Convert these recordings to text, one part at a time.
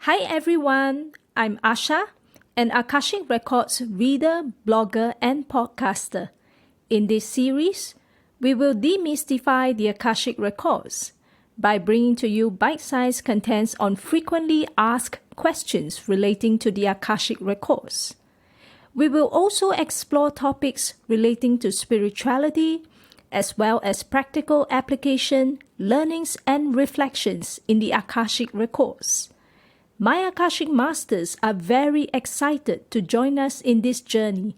Hi everyone, I'm Asha, an Akashic Records reader, blogger, and podcaster. In this series, we will demystify the Akashic Records by bringing to you bite-sized contents on frequently asked questions relating to the Akashic Records. We will also explore topics relating to spirituality, as well as practical application, learnings, and reflections in the Akashic Records. My Akashic Masters are very excited to join us in this journey.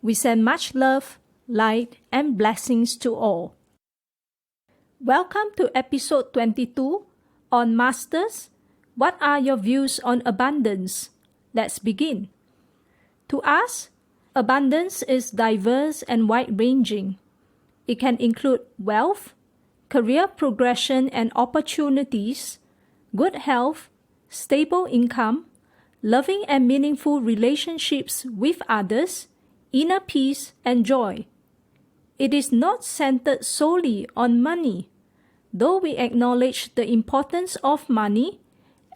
We send much love, light, and blessings to all. Welcome to episode 22 on Masters. What are your views on abundance? Let's begin. To us, abundance is diverse and wide-ranging. It can include wealth, career progression and opportunities, good health, stable income, loving and meaningful relationships with others, inner peace, and joy. It is not centered solely on money, though we acknowledge the importance of money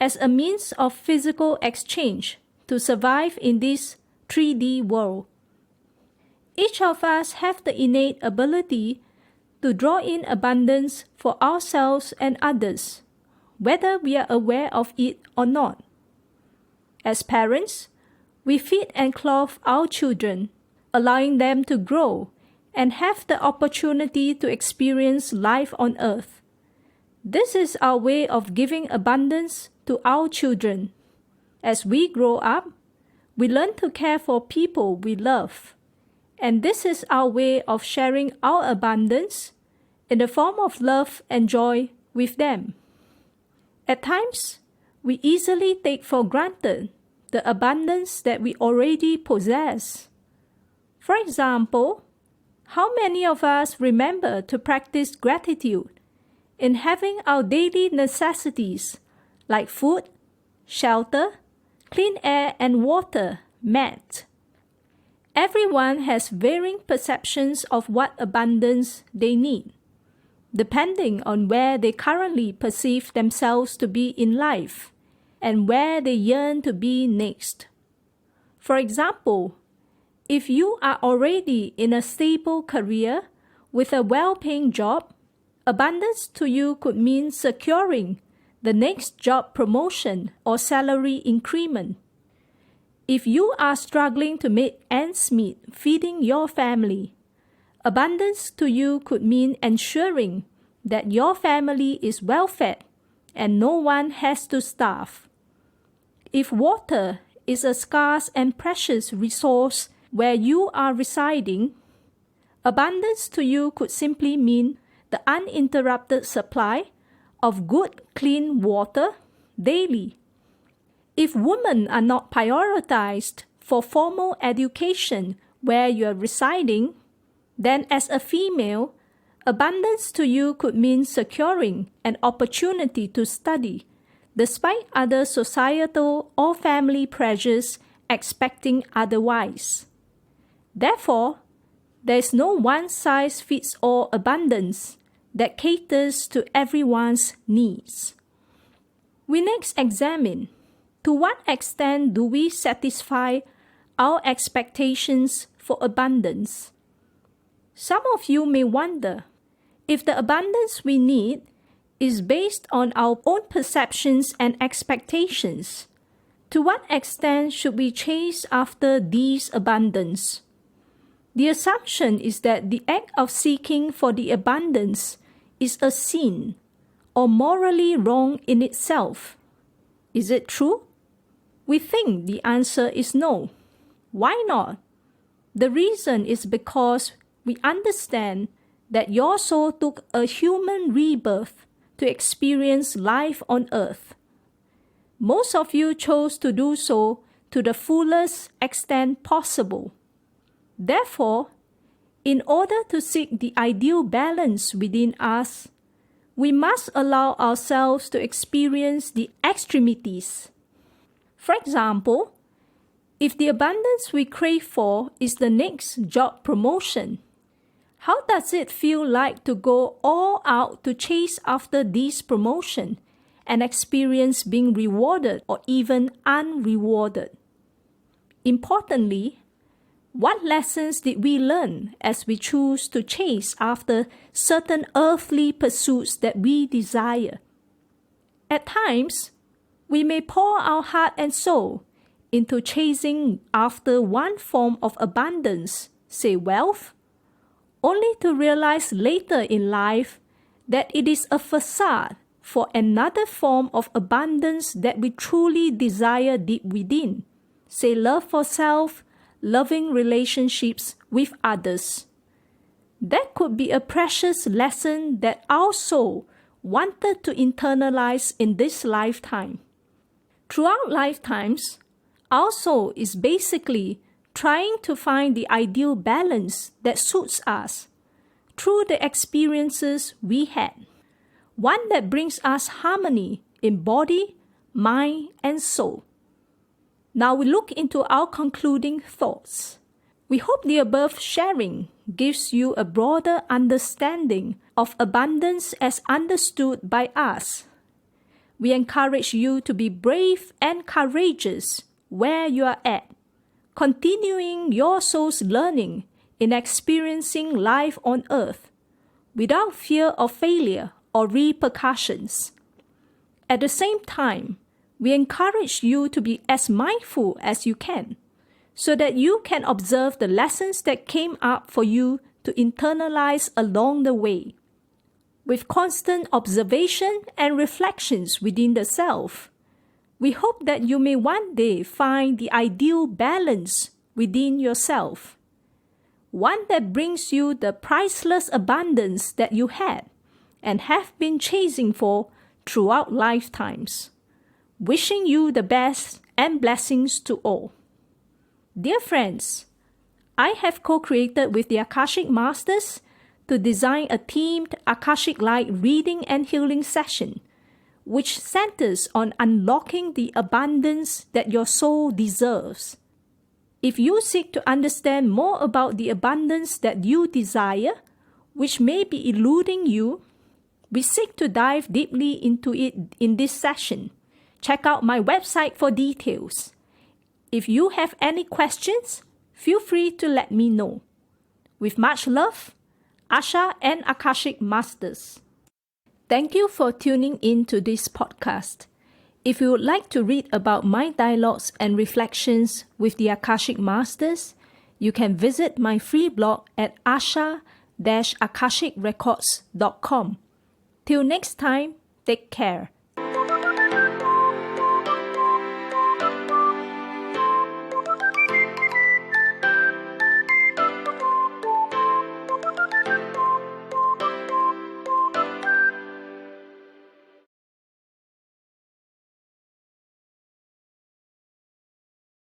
as a means of physical exchange to survive in this 3D world. Each of us have the innate ability to draw in abundance for ourselves and others, whether we are aware of it or not. As parents, we feed and clothe our children, allowing them to grow and have the opportunity to experience life on earth. This is our way of giving abundance to our children. As we grow up, we learn to care for people we love, and this is our way of sharing our abundance in the form of love and joy with them. At times, we easily take for granted the abundance that we already possess. For example, how many of us remember to practice gratitude in having our daily necessities like food, shelter, clean air, and water met? Everyone has varying perceptions of what abundance they need, depending on where they currently perceive themselves to be in life and where they yearn to be next. For example, if you are already in a stable career with a well-paying job, abundance to you could mean securing the next job promotion or salary increment. If you are struggling to make ends meet feeding your family, abundance to you could mean ensuring that your family is well fed and no one has to starve. If water is a scarce and precious resource where you are residing, abundance to you could simply mean the uninterrupted supply of good, clean water daily. If women are not prioritized for formal education where you are residing, then as a female, abundance to you could mean securing an opportunity to study, despite other societal or family pressures expecting otherwise. Therefore, there is no one-size-fits-all abundance that caters to everyone's needs. We next examine, to what extent do we satisfy our expectations for abundance? Some of you may wonder, if the abundance we need is based on our own perceptions and expectations, to what extent should we chase after these abundance? The assumption is that the act of seeking for the abundance is a sin or morally wrong in itself. Is it true? We think the answer is no. Why not? The reason is because we understand that your soul took a human rebirth to experience life on earth. Most of you chose to do so to the fullest extent possible. Therefore, in order to seek the ideal balance within us, we must allow ourselves to experience the extremities. For example, if the abundance we crave for is the next job promotion, how does it feel like to go all out to chase after this promotion an experience being rewarded or even unrewarded. Importantly, what lessons did we learn as we choose to chase after certain earthly pursuits that we desire? At times, we may pour our heart and soul into chasing after one form of abundance, say wealth, only to realize later in life that it is a facade for another form of abundance that we truly desire deep within, say love for self, loving relationships with others. That could be a precious lesson that our soul wanted to internalize in this lifetime. Throughout lifetimes, our soul is basically trying to find the ideal balance that suits us through the experiences we had, one that brings us harmony in body, mind, and soul. Now we look into our concluding thoughts. We hope the above sharing gives you a broader understanding of abundance as understood by us. We encourage you to be brave and courageous where you are at, continuing your soul's learning in experiencing life on earth without fear of failure or repercussions. At the same time, we encourage you to be as mindful as you can, so that you can observe the lessons that came up for you to internalize along the way. With constant observation and reflections within the self, we hope that you may one day find the ideal balance within yourself, one that brings you the priceless abundance that you had and have been chasing for throughout lifetimes. Wishing you the best and blessings to all. Dear friends, I have co-created with the Akashic Masters to design a themed Akashic Light reading and healing session, which centers on unlocking the abundance that your soul deserves. If you seek to understand more about the abundance that you desire, which may be eluding you, we seek to dive deeply into it in this session. Check out my website for details. If you have any questions, feel free to let me know. With much love, Asha and Akashic Masters. Thank you for tuning in to this podcast. If you would like to read about my dialogues and reflections with the Akashic Masters, you can visit my free blog at asha-akashicrecords.com. Till next time, take care.